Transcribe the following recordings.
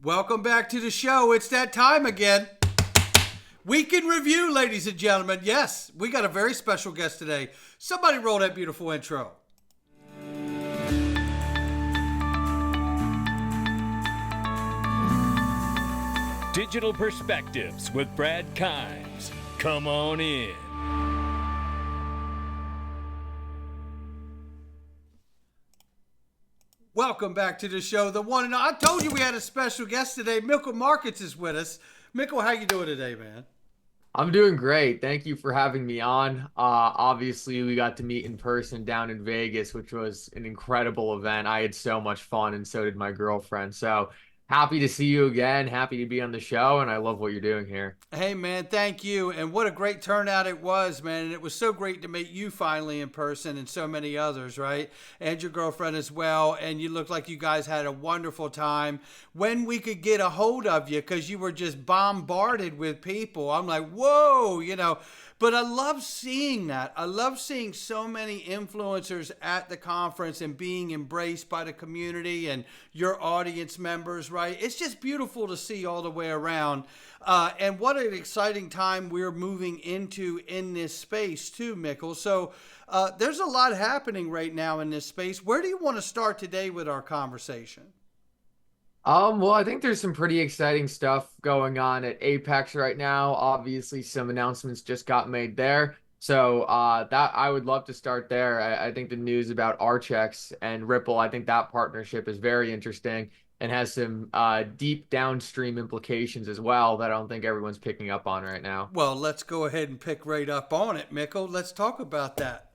Welcome back to the show. It's that time again. Week in review, ladies and gentlemen. Yes, we got a very special guest today. Somebody roll that beautiful intro. Digital Perspectives with Brad Kimes. Come on in. Welcome back to the show. The one and I told you we had a special guest today. Mickle Markets is with us. Mickle, how you doing today, man? I'm doing great. Thank you for having me on. Obviously, we got to meet in person down in Vegas, which was an incredible event. I had so much fun, and so did my girlfriend. So happy to see you again. Happy to be on the show, and I love what you're doing here. Hey, man, thank you. And what a great turnout it was, man. And it was so great to meet you finally in person and so many others, right? And your girlfriend as well. And you look like you guys had a wonderful time. When we could get a hold of you, because you were just bombarded with people. I'm like, whoa, But I love seeing that. I love seeing so many influencers at the conference and being embraced by the community and your audience members, right? It's just beautiful to see all the way around. And what an exciting time we're moving into in this space too, Mickle. So there's a lot happening right now in this space. Where do you want to start today with our conversation? Well, I think there's some pretty exciting stuff going on at Apex right now. Obviously, some announcements just got made there. So that I would love to start there. I think the news about Archax and Ripple, I think that partnership is very interesting and has some deep downstream implications as well that I don't think everyone's picking up on right now. Well, let's go ahead and pick right up on it, Mickle. Let's talk about that.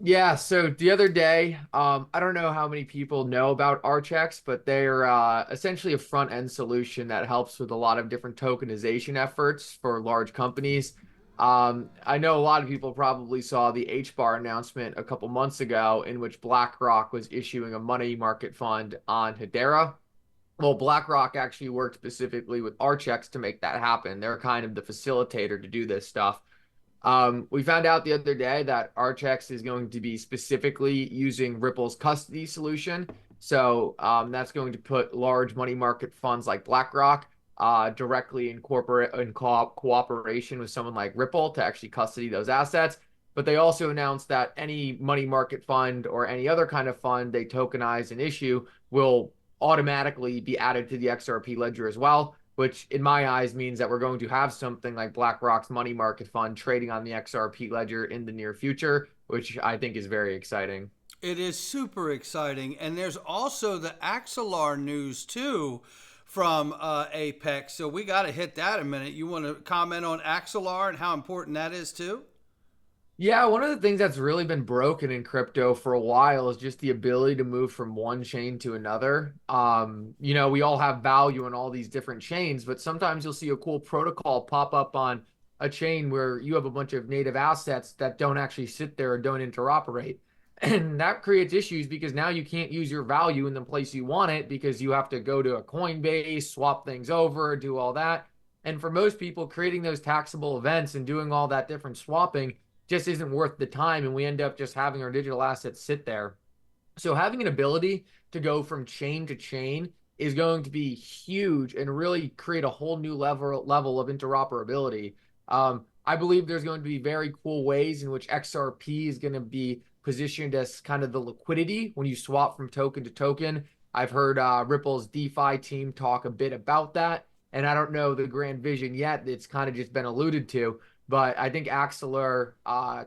Yeah, so the other day, I don't know how many people know about Archax, but they're essentially a front-end solution that helps with a lot of different tokenization efforts for large companies. I know a lot of people probably saw the HBAR announcement a couple months ago in which BlackRock was issuing a money market fund on Hedera. Well, BlackRock actually worked specifically with Archax to make that happen. They're kind of the facilitator to do this stuff. We found out the other day that Archax is going to be specifically using Ripple's custody solution. So that's going to put large money market funds like BlackRock directly in cooperation with someone like Ripple to actually custody those assets. But they also announced that any money market fund or any other kind of fund they tokenize and issue will automatically be added to the XRP ledger as well, which in my eyes means that we're going to have something like BlackRock's money market fund trading on the XRP ledger in the near future, which I think is very exciting. It is super exciting. And there's also the Alexar news too from Apex. So we got to hit that a minute. You want to comment on Alexar and how important that is too? Yeah, one of the things that's really been broken in crypto for a while is just the ability to move from one chain to another. We all have value in all these different chains, but sometimes you'll see a cool protocol pop up on a chain where you have a bunch of native assets that don't actually sit there or don't interoperate. And that creates issues because now you can't use your value in the place you want it because you have to go to a Coinbase, swap things over, do all that. And for most people, creating those taxable events and doing all that different swapping just isn't worth the time, and we end up just having our digital assets sit there. So having an ability to go from chain to chain is going to be huge and really create a whole new level of interoperability. I believe there's going to be very cool ways in which XRP is going to be positioned as kind of the liquidity when you swap from token to token. I've heard Ripple's DeFi team talk a bit about that, and I don't know the grand vision yet. It's kind of just been alluded to. But I think Alexar,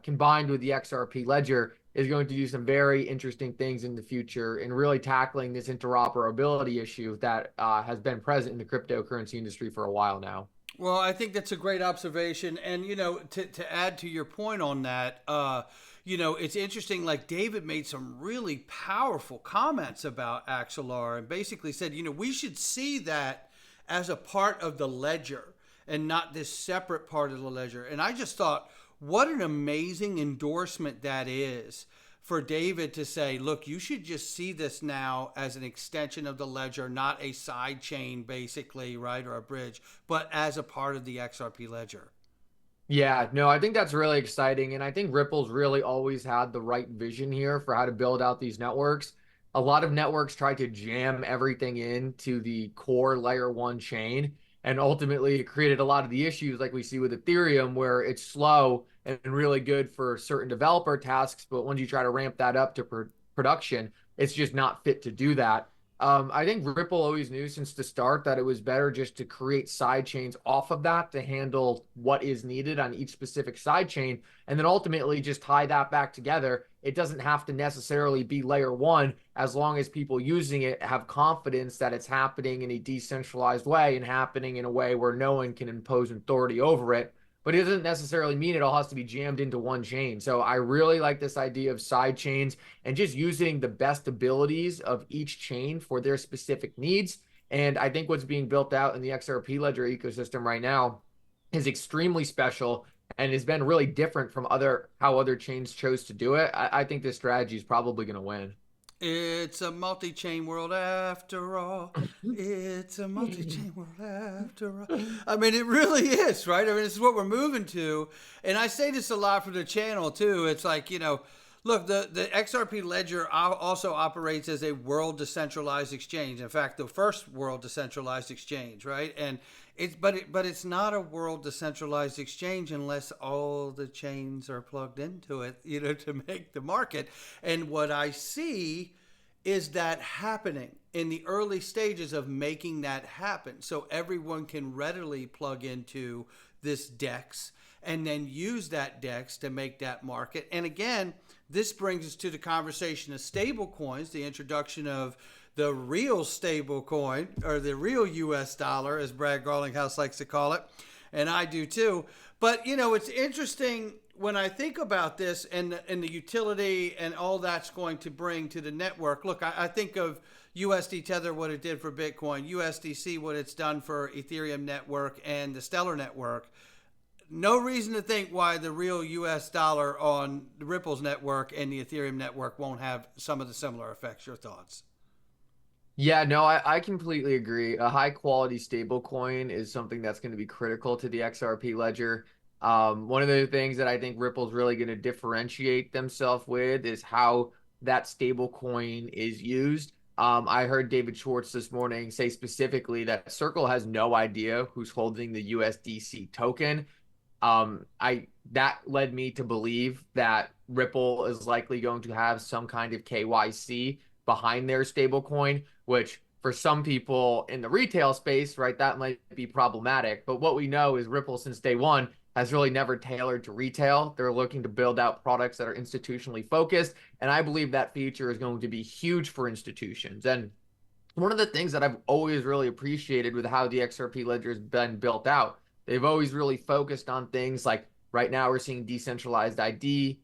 combined with the XRP ledger, is going to do some very interesting things in the future in really tackling this interoperability issue that has been present in the cryptocurrency industry for a while now. Well, I think that's a great observation. And, to add to your point on that, it's interesting, like David made some really powerful comments about Alexar and basically said, we should see that as a part of the ledger and not this separate part of the ledger. And I just thought, what an amazing endorsement that is for David to say, look, you should just see this now as an extension of the ledger, not a side chain, basically, right, or a bridge, but as a part of the XRP ledger. Yeah, no, I think that's really exciting. And I think Ripple's really always had the right vision here for how to build out these networks. a lot of networks try to jam everything into the core layer one chain. And ultimately, it created a lot of the issues like we see with Ethereum, where it's slow and really good for certain developer tasks. But once you try to ramp that up to production, it's just not fit to do that. I think Ripple always knew since the start that it was better just to create side chains off of that to handle what is needed on each specific side chain, and then ultimately just tie that back together. It doesn't have to necessarily be layer one, as long as people using it have confidence that it's happening in a decentralized way and happening in a way where no one can impose authority over it. But it doesn't necessarily mean it all has to be jammed into one chain. So I really like this idea of side chains and just using the best abilities of each chain for their specific needs. And I think what's being built out in the XRP Ledger ecosystem right now is extremely special and has been really different from how other chains chose to do it. I think this strategy is probably going to win. It's a multi-chain world after all. It's a multi-chain world after all. I mean, it really is, right? I mean, this is what we're moving to. And I say this a lot for the channel, too. It's like, look, the XRP Ledger also operates as a world decentralized exchange. In fact, the first world decentralized exchange, right? And but it's not a world decentralized exchange unless all the chains are plugged into it, to make the market. And what I see is that happening in the early stages of making that happen. So everyone can readily plug into this DEX and then use that DEX to make that market. And again, this brings us to the conversation of stable coins, the introduction of the real stable coin, or the real US dollar, as Brad Garlinghouse likes to call it, and I do too. But, it's interesting when I think about this and the utility and all that's going to bring to the network. Look, I think of USD Tether, what it did for Bitcoin, USDC, what it's done for Ethereum network and the Stellar network. No reason to think why the real US dollar on the Ripple's network and the Ethereum network won't have some of the similar effects. Your thoughts? Yeah, no, I completely agree. A high quality stable coin is something that's going to be critical to the XRP ledger. One of the things that I think Ripple's really going to differentiate themselves with is how that stable coin is used. I heard David Schwartz this morning say specifically that Circle has no idea who's holding the USDC token. That led me to believe that Ripple is likely going to have some kind of KYC behind their stablecoin, which for some people in the retail space, right, that might be problematic. But what we know is Ripple, since day one, has really never tailored to retail. They're looking to build out products that are institutionally focused. And I believe that feature is going to be huge for institutions. And one of the things that I've always really appreciated with how the XRP ledger has been built out, they've always really focused on things like right now we're seeing decentralized ID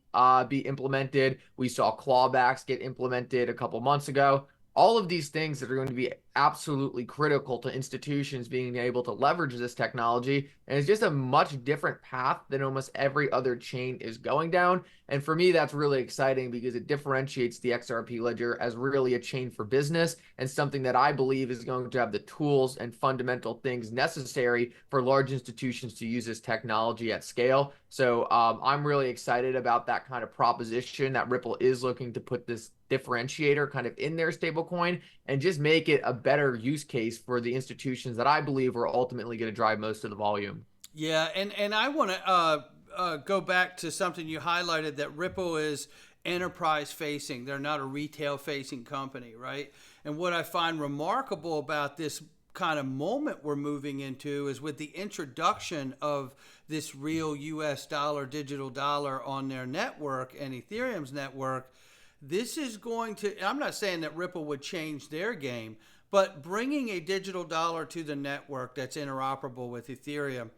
be implemented. We saw clawbacks get implemented a couple months ago. All of these things that are going to be absolutely critical to institutions being able to leverage this technology. And it's just a much different path than almost every other chain is going down. And for me, that's really exciting because it differentiates the XRP ledger as really a chain for business and something that I believe is going to have the tools and fundamental things necessary for large institutions to use this technology at scale. So I'm really excited about that kind of proposition that Ripple is looking to put this differentiator kind of in their stablecoin and just make it a better use case for the institutions that I believe are ultimately going to drive most of the volume. Yeah, and I want to go back to something you highlighted, that Ripple is enterprise facing. They're not a retail facing company, right? And what I find remarkable about this kind of moment we're moving into is with the introduction of this real US dollar, digital dollar on their network and Ethereum's network. This is going to, I'm not saying that Ripple would change their game, but bringing a digital dollar to the network that's interoperable with Ethereum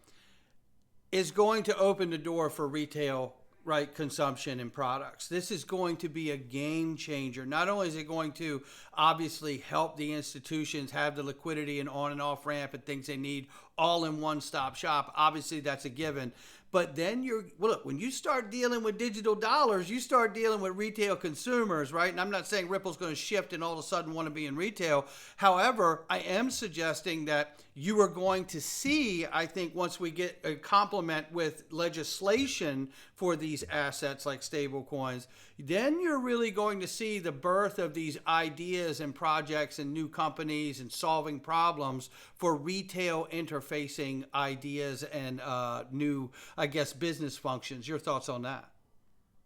is going to open the door for retail, right, consumption and products. This is going to be a game changer. Not only is it going to obviously help the institutions have the liquidity and on and off ramp and things they need all in one stop shop. Obviously, that's a given. But then look, when you start dealing with digital dollars, you start dealing with retail consumers, right? And I'm not saying Ripple's going to shift and all of a sudden want to be in retail. However, I am suggesting that you are going to see, I think, once we get a complement with legislation for these assets like stable coins, then you're really going to see the birth of these ideas and projects and new companies and solving problems for retail interfacing ideas and new, I guess, business functions. Your thoughts on that?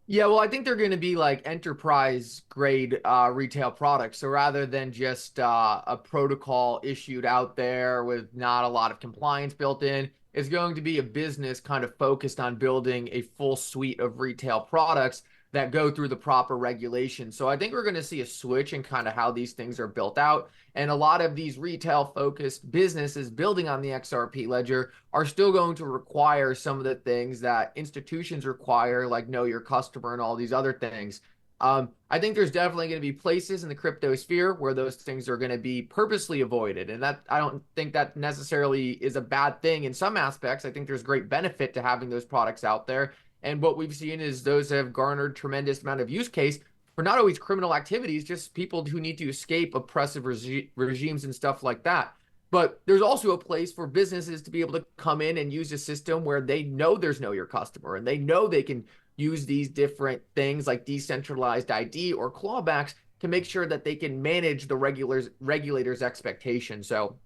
Yeah, well, I think they're going to be like enterprise grade retail products. So rather than just a protocol issued out there with not a lot of compliance built in, it's going to be a business kind of focused on building a full suite of retail products that go through the proper regulations. So I think we're going to see a switch in kind of how these things are built out. And a lot of these retail focused businesses building on the XRP ledger are still going to require some of the things that institutions require, like know your customer and all these other things. I think there's definitely going to be places in the crypto sphere where those things are going to be purposely avoided. And that, I don't think that necessarily is a bad thing in some aspects. I think there's great benefit to having those products out there. And what we've seen is those have garnered tremendous amount of use case for not always criminal activities, just people who need to escape oppressive regimes and stuff like that. But there's also a place for businesses to be able to come in and use a system where they know there's know your customer and they know they can use these different things like decentralized ID or clawbacks to make sure that they can manage the regulators' expectations. So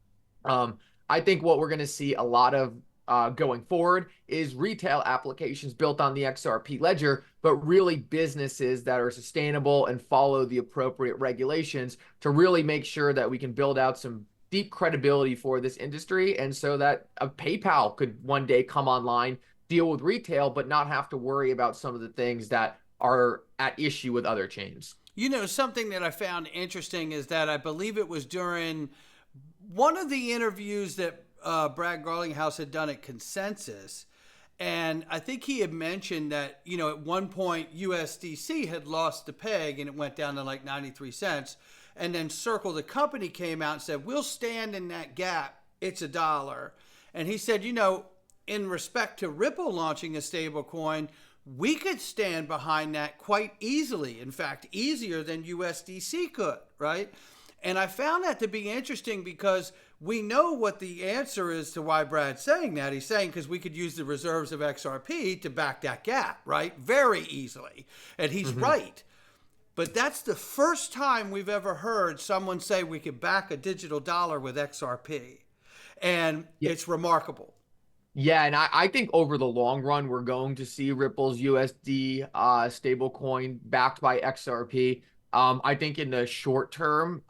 I think what we're going to see a lot of going forward is retail applications built on the XRP ledger, but really businesses that are sustainable and follow the appropriate regulations to really make sure that we can build out some deep credibility for this industry. And so that a PayPal could one day come online, deal with retail, but not have to worry about some of the things that are at issue with other chains. You know, something that I found interesting is that I believe it was during one of the interviews that Brad Garlinghouse had done at Consensus. And I think he had mentioned that, you know, at one point USDC had lost the peg and it went down to like 93 cents. And then Circle the company came out and said, we'll stand in that gap. It's $1. And he said, you know, in respect to Ripple launching a stable coin, we could stand behind that quite easily. In fact, easier than USDC could, right? And I found that to be interesting because we know what the answer is to why Brad's saying that. He's saying because we could use the reserves of XRP to back that gap, right? Very easily. And he's right. But that's the first time we've ever heard someone say we could back a digital dollar with XRP. And it's remarkable. Yeah, and I think over the long run, we're going to see Ripple's USD stablecoin backed by XRP. I think in the short term,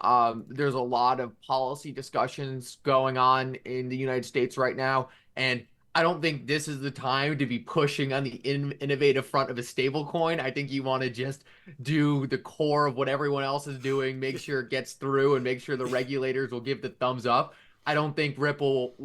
there's a lot of policy discussions going on in the United States right now. And I don't think this is the time to be pushing on the innovative front of a stablecoin. I think you want to just do the core of what everyone else is doing, make sure it gets through and make sure the regulators will give the thumbs up. I don't think Ripple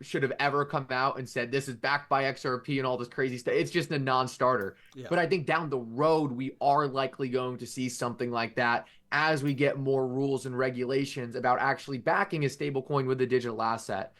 should have ever come out and said this is backed by XRP and all this crazy stuff. It's just a non-starter. Yeah. But I think down the road, we are likely going to see something like that as we get more rules and regulations about actually backing a stablecoin with a digital asset.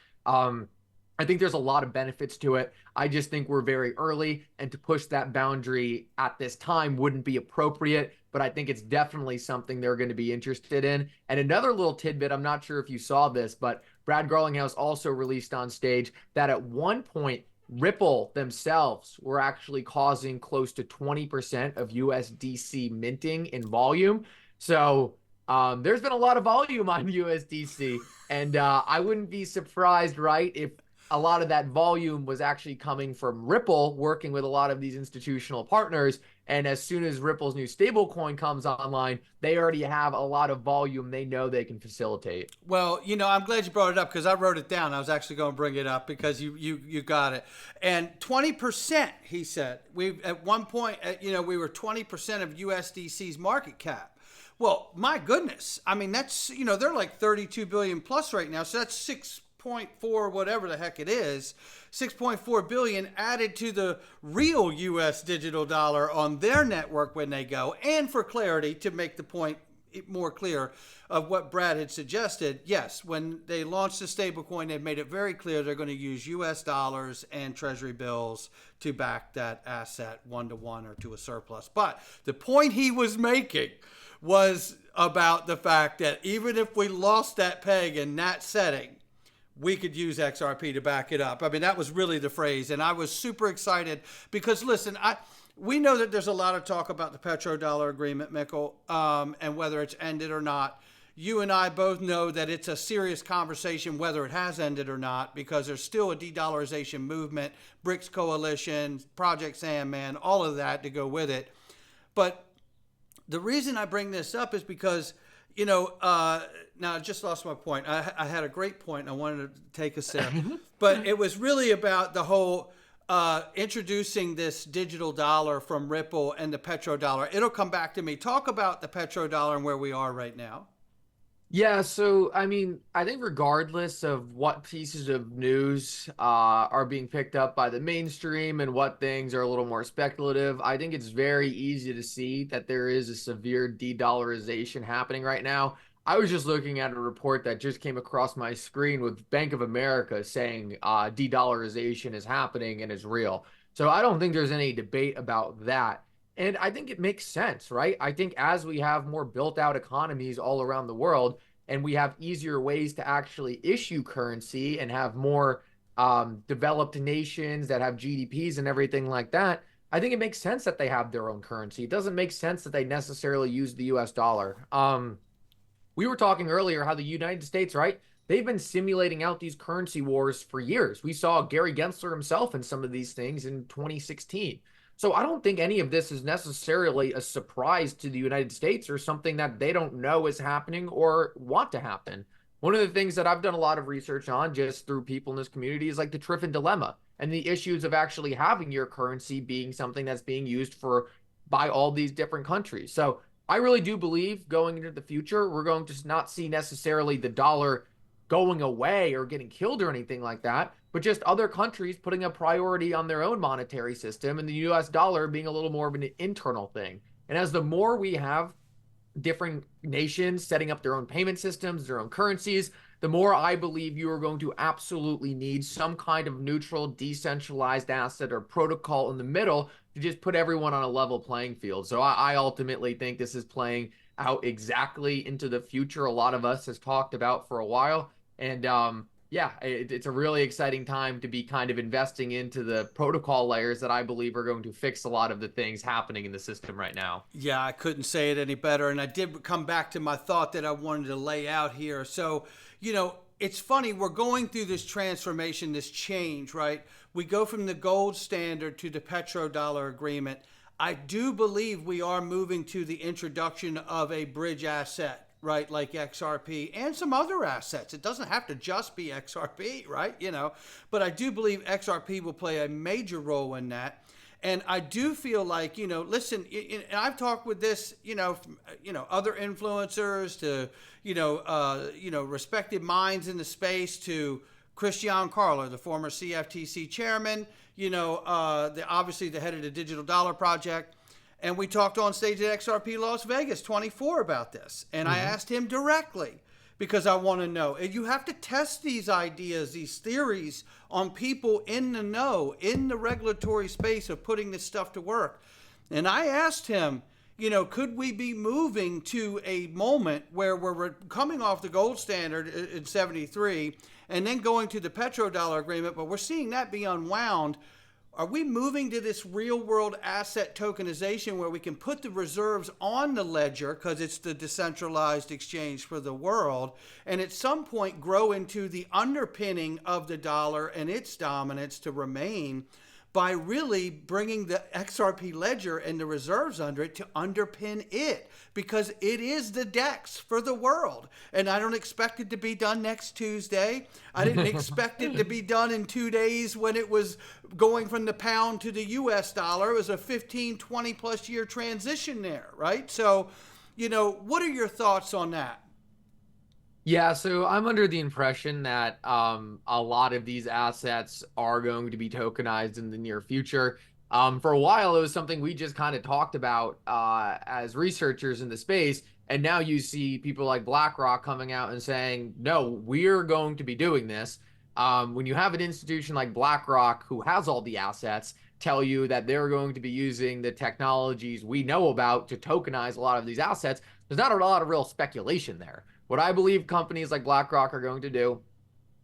I think there's a lot of benefits to it. I just think we're very early, and to push that boundary at this time wouldn't be appropriate, but I think it's definitely something they're going to be interested in. And another little tidbit, I'm not sure if you saw this, but Brad Garlinghouse also released on stage that at one point, Ripple themselves were actually causing close to 20% of USDC minting in volume. So there's been a lot of volume on USDC, and I wouldn't be surprised, right, if a lot of that volume was actually coming from Ripple working with a lot of these institutional partners. And as soon as Ripple's new stablecoin comes online, they already have a lot of volume they know they can facilitate. Well, you know, I'm glad you brought it up because I wrote it down. I was actually going to bring it up because you got it. And 20%, he said, at one point, we were 20% of USDC's market cap. Well, my goodness. I mean, that's, they're like 32 billion plus right now. So that's 6.4, whatever the heck it is, 6.4 billion added to the real US digital dollar on their network when they go. And for clarity, to make the point more clear of what Brad had suggested, yes, when they launched the stablecoin, they made it very clear they're going to use US dollars and treasury bills to back that asset 1-to-1 or to a surplus. But the point he was making was about the fact that even if we lost that peg in that setting, we could use XRP to back it up. I mean, that was really the phrase. And I was super excited because, listen, we know that there's a lot of talk about the petrodollar agreement, Mickle, and whether it's ended or not. You and I both know that it's a serious conversation whether it has ended or not, because there's still a de-dollarization movement, BRICS coalition, Project Sandman, all of that to go with it. But the reason I bring this up is because, now I just lost my point. I had a great point. I wanted to take a sip, but it was really about the whole introducing this digital dollar from Ripple and the petrodollar. It'll come back to me. Talk about the petrodollar and where we are right now. Yeah, so I mean, I think regardless of what pieces of news are being picked up by the mainstream and what things are a little more speculative, I think it's very easy to see that there is a severe de-dollarization happening right now. I was just looking at a report that just came across my screen with Bank of America saying de-dollarization is happening and is real. So I don't think there's any debate about that. And I think it makes sense, right? I think as we have more built out economies all around the world and we have easier ways to actually issue currency and have more developed nations that have GDPs and everything like that, I think it makes sense that they have their own currency. It doesn't make sense that they necessarily use the US dollar. We were talking earlier how the United States, right? They've been simulating out these currency wars for years. We saw Gary Gensler himself in some of these things in 2016. So I don't think any of this is necessarily a surprise to the United States or something that they don't know is happening or want to happen. One of the things that I've done a lot of research on just through people in this community is like the Triffin dilemma and the issues of actually having your currency being something that's being used by all these different countries. So I really do believe going into the future, we're going to not see necessarily the dollar going away or getting killed or anything like that, but just other countries putting a priority on their own monetary system and the US dollar being a little more of an internal thing. And as the more we have different nations setting up their own payment systems, their own currencies, the more I believe you are going to absolutely need some kind of neutral, decentralized asset or protocol in the middle to just put everyone on a level playing field. So I ultimately think this is playing out exactly into the future a lot of us has talked about for a while. And yeah, it's a really exciting time to be kind of investing into the protocol layers that I believe are going to fix a lot of the things happening in the system right now. Yeah, I couldn't say it any better. And I did come back to my thought that I wanted to lay out here. So, it's funny, we're going through this transformation, this change, right? We go from the gold standard to the petrodollar agreement. I do believe we are moving to the introduction of a bridge asset, right, like XRP and some other assets. It doesn't have to just be XRP, right? But I do believe XRP will play a major role in that. And I do feel like, listen, and I've talked with this, from, other influencers to, respected minds in the space to Christian Carlo, the former CFTC chairman, obviously the head of the Digital Dollar Project. And we talked on stage at XRP Las Vegas 24 about this. And I asked him directly because I want to know. And you have to test these ideas, these theories on people in the know, in the regulatory space of putting this stuff to work. And I asked him, could we be moving to a moment where we're coming off the gold standard in 73 and then going to the petrodollar agreement, but we're seeing that be unwound. Are we moving to this real world asset tokenization where we can put the reserves on the ledger because it's the decentralized exchange for the world, and at some point grow into the underpinning of the dollar and its dominance to remain by really bringing the XRP ledger and the reserves under it to underpin it, because it is the DEX for the world. And I don't expect it to be done next Tuesday. I didn't expect it to be done in 2 days when it was going from the pound to the US dollar. It was a 15, 20 plus year transition there, right? So, what are your thoughts on that? Yeah, so I'm under the impression that a lot of these assets are going to be tokenized in the near future. For a while, it was something we just kind of talked about as researchers in the space. And now you see people like BlackRock coming out and saying, no, we're going to be doing this. When you have an institution like BlackRock, who has all the assets, tell you that they're going to be using the technologies we know about to tokenize a lot of these assets, there's not a lot of real speculation there. What I believe companies like BlackRock are going to do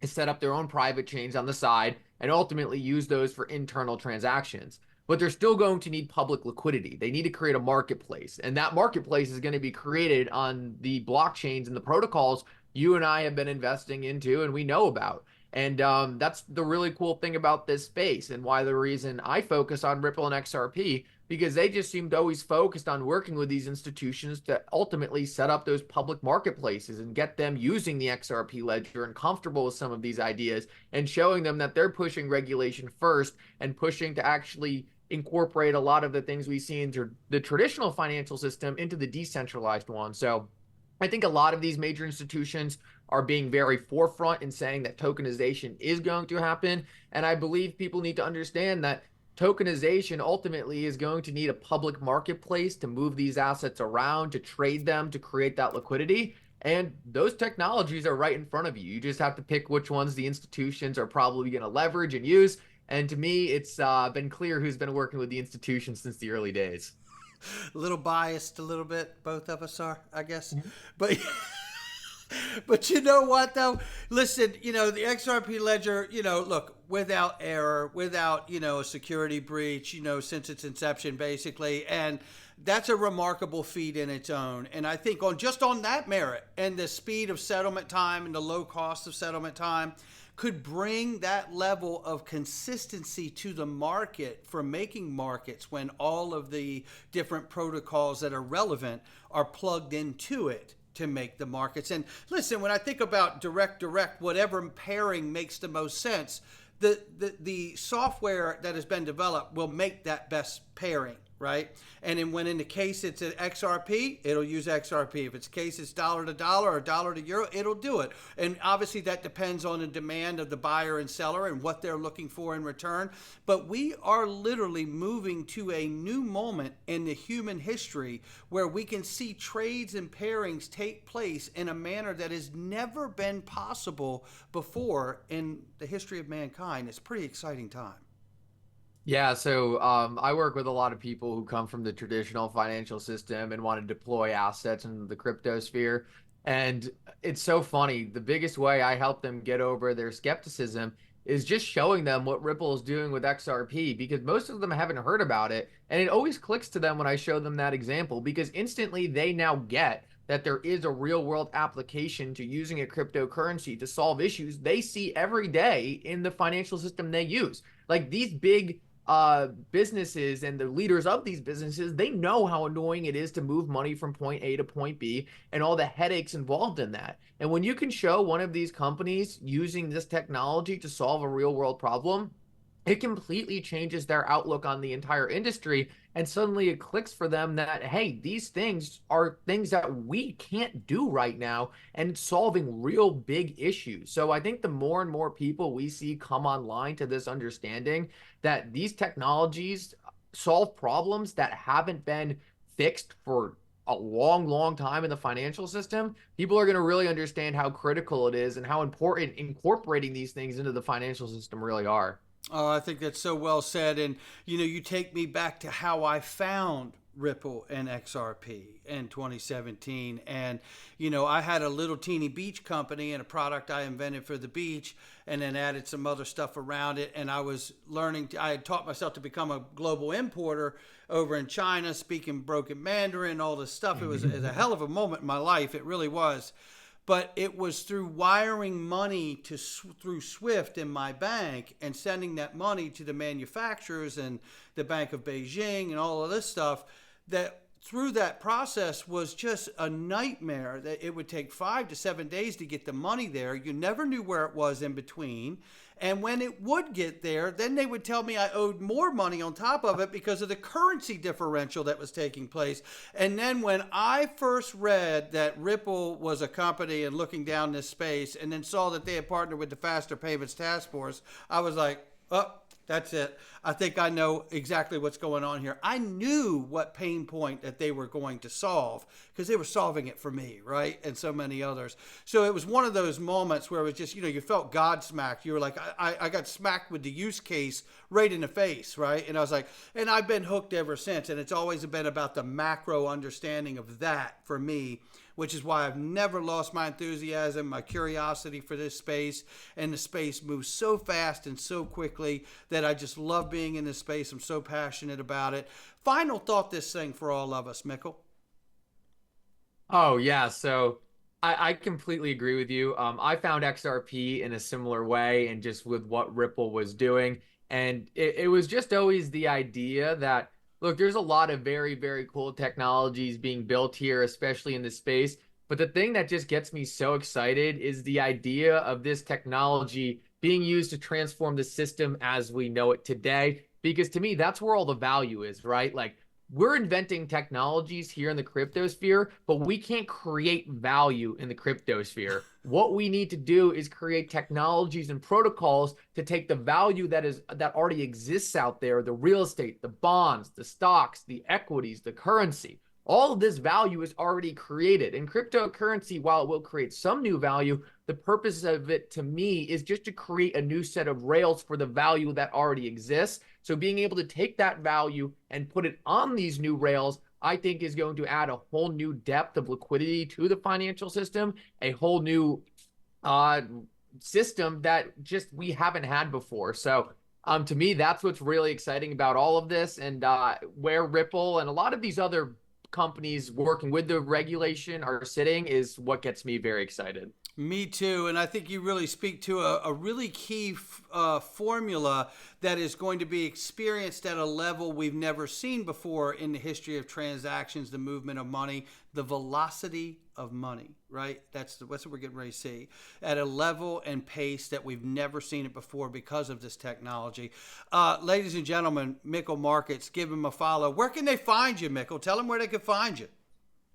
is set up their own private chains on the side and ultimately use those for internal transactions. but they're still going to need public liquidity. They need to create a marketplace, and that marketplace is going to be created on the blockchains and the protocols you and I have been investing into and we know about. And that's the really cool thing about this space, and why the reason I focus on Ripple and XRP, because they just seemed always focused on working with these institutions to ultimately set up those public marketplaces and get them using the XRP ledger and comfortable with some of these ideas, and showing them that they're pushing regulation first and pushing to actually incorporate a lot of the things we see in the traditional financial system into the decentralized one. So I think a lot of these major institutions are being very forefront in saying that tokenization is going to happen. And I believe people need to understand that tokenization ultimately is going to need a public marketplace to move these assets around, to trade them, to create that liquidity. And those technologies are right in front of you. You just have to pick which ones the institutions are probably going to leverage and use. And to me, it's been clear who's been working with the institutions since the early days. A little biased, a little bit. Both of us are, I guess. But but you know what, though? Listen, the XRP ledger, look, without error, without, a security breach, since its inception, basically. And that's a remarkable feat in its own. And I think on that merit and the speed of settlement time and the low cost of settlement time could bring that level of consistency to the market for making markets when all of the different protocols that are relevant are plugged into it to make the markets. And listen, when I think about direct, whatever pairing makes the most sense, the software that has been developed will make that best pairing, right? And then when in the case it's an XRP, it'll use XRP. If it's case it's dollar to dollar or dollar to euro, it'll do it. And obviously that depends on the demand of the buyer and seller and what they're looking for in return. But we are literally moving to a new moment in the human history where we can see trades and pairings take place in a manner that has never been possible before in the history of mankind. It's a pretty exciting time. Yeah, so I work with a lot of people who come from the traditional financial system and want to deploy assets into the crypto sphere. And it's so funny. The biggest way I help them get over their skepticism is just showing them what Ripple is doing with XRP, because most of them haven't heard about it. And it always clicks to them when I show them that example, because instantly they now get that there is a real world application to using a cryptocurrency to solve issues they see every day in the financial system they use. Like these big businesses and the leaders of these businesses, they know how annoying it is to move money from point A to point B and all the headaches involved in that. And when you can show one of these companies using this technology to solve a real world problem, it completely changes their outlook on the entire industry. And suddenly it clicks for them that, hey, these things are things that we can't do right now, and solving real big issues. So I think the more and more people we see come online to this understanding that these technologies solve problems that haven't been fixed for a long time in the financial system, people are going to really understand how critical it is and how important incorporating these things into the financial system really are. Oh, I think that's so well said. And, you take me back to how I found Ripple and XRP in 2017. And, I had a little teeny beach company and a product I invented for the beach, and then added some other stuff around it. And I was I had taught myself to become a global importer over in China, speaking broken Mandarin, all this stuff. It was a hell of a moment in my life. It really was. But it was through wiring money through SWIFT in my bank and sending that money to the manufacturers and the Bank of Beijing and all of this stuff, that through that process was just a nightmare. That it would take 5 to 7 days to get the money there. You never knew where it was in between. And when it would get there, then they would tell me I owed more money on top of it because of the currency differential that was taking place. And then when I first read that Ripple was a company and looking down this space, and then saw that they had partnered with the Faster Payments Task Force, I was like, oh, that's it. I think I know exactly what's going on here. I knew what pain point that they were going to solve because they were solving it for me, right? And so many others. So it was one of those moments where it was just, you felt God smacked. You were like, I got smacked with the use case right in the face, right? And I was like, and I've been hooked ever since. And it's always been about the macro understanding of that for me which is why I've never lost my enthusiasm, my curiosity for this space. And the space moves so fast and so quickly that I just love being in this space. I'm so passionate about it. Final thought this thing for all of us, Mickle. Oh, yeah. So I completely agree with you. I found XRP in a similar way and just with what Ripple was doing. And it was just always the idea that, look, there's a lot of very, very cool technologies being built here, especially in this space. But the thing that just gets me so excited is the idea of this technology being used to transform the system as we know it today. Because to me, that's where all the value is, right? Like, we're inventing technologies here in the crypto sphere, but we can't create value in the crypto sphere. What we need to do is create technologies and protocols to take the value that already exists out there, the real estate, the bonds, the stocks, the equities, the currency. All of this value is already created. And cryptocurrency, while it will create some new value, the purpose of it to me is just to create a new set of rails for the value that already exists. So being able to take that value and put it on these new rails, I think is going to add a whole new depth of liquidity to the financial system, a whole new system that just we haven't had before. So to me, that's what's really exciting about all of this, and where Ripple and a lot of these other companies working with the regulation are sitting is what gets me very excited. Me too. And I think you really speak to a really key formula that is going to be experienced at a level we've never seen before in the history of transactions, the movement of money, the velocity of money, right? That's what we're getting ready to see at a level and pace that we've never seen it before because of this technology. Ladies and gentlemen, Mickle Markets, give him a follow. Where can they find you, Mickle? Tell them where they can find you.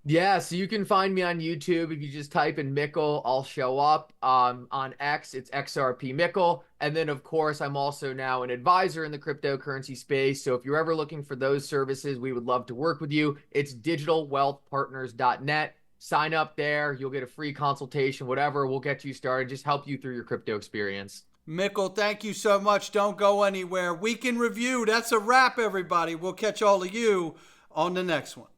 Yeah, so you can find me on YouTube. If you just type in Mickle, I'll show up. On X, it's XRP Mickle. And then, of course, I'm also now an advisor in the cryptocurrency space. So if you're ever looking for those services, we would love to work with you. It's digitalwealthpartners.net. Sign up there. You'll get a free consultation, whatever. We'll get you started, just help you through your crypto experience. Mickle, thank you so much. Don't go anywhere. Week in review. That's a wrap, everybody. We'll catch all of you on the next one.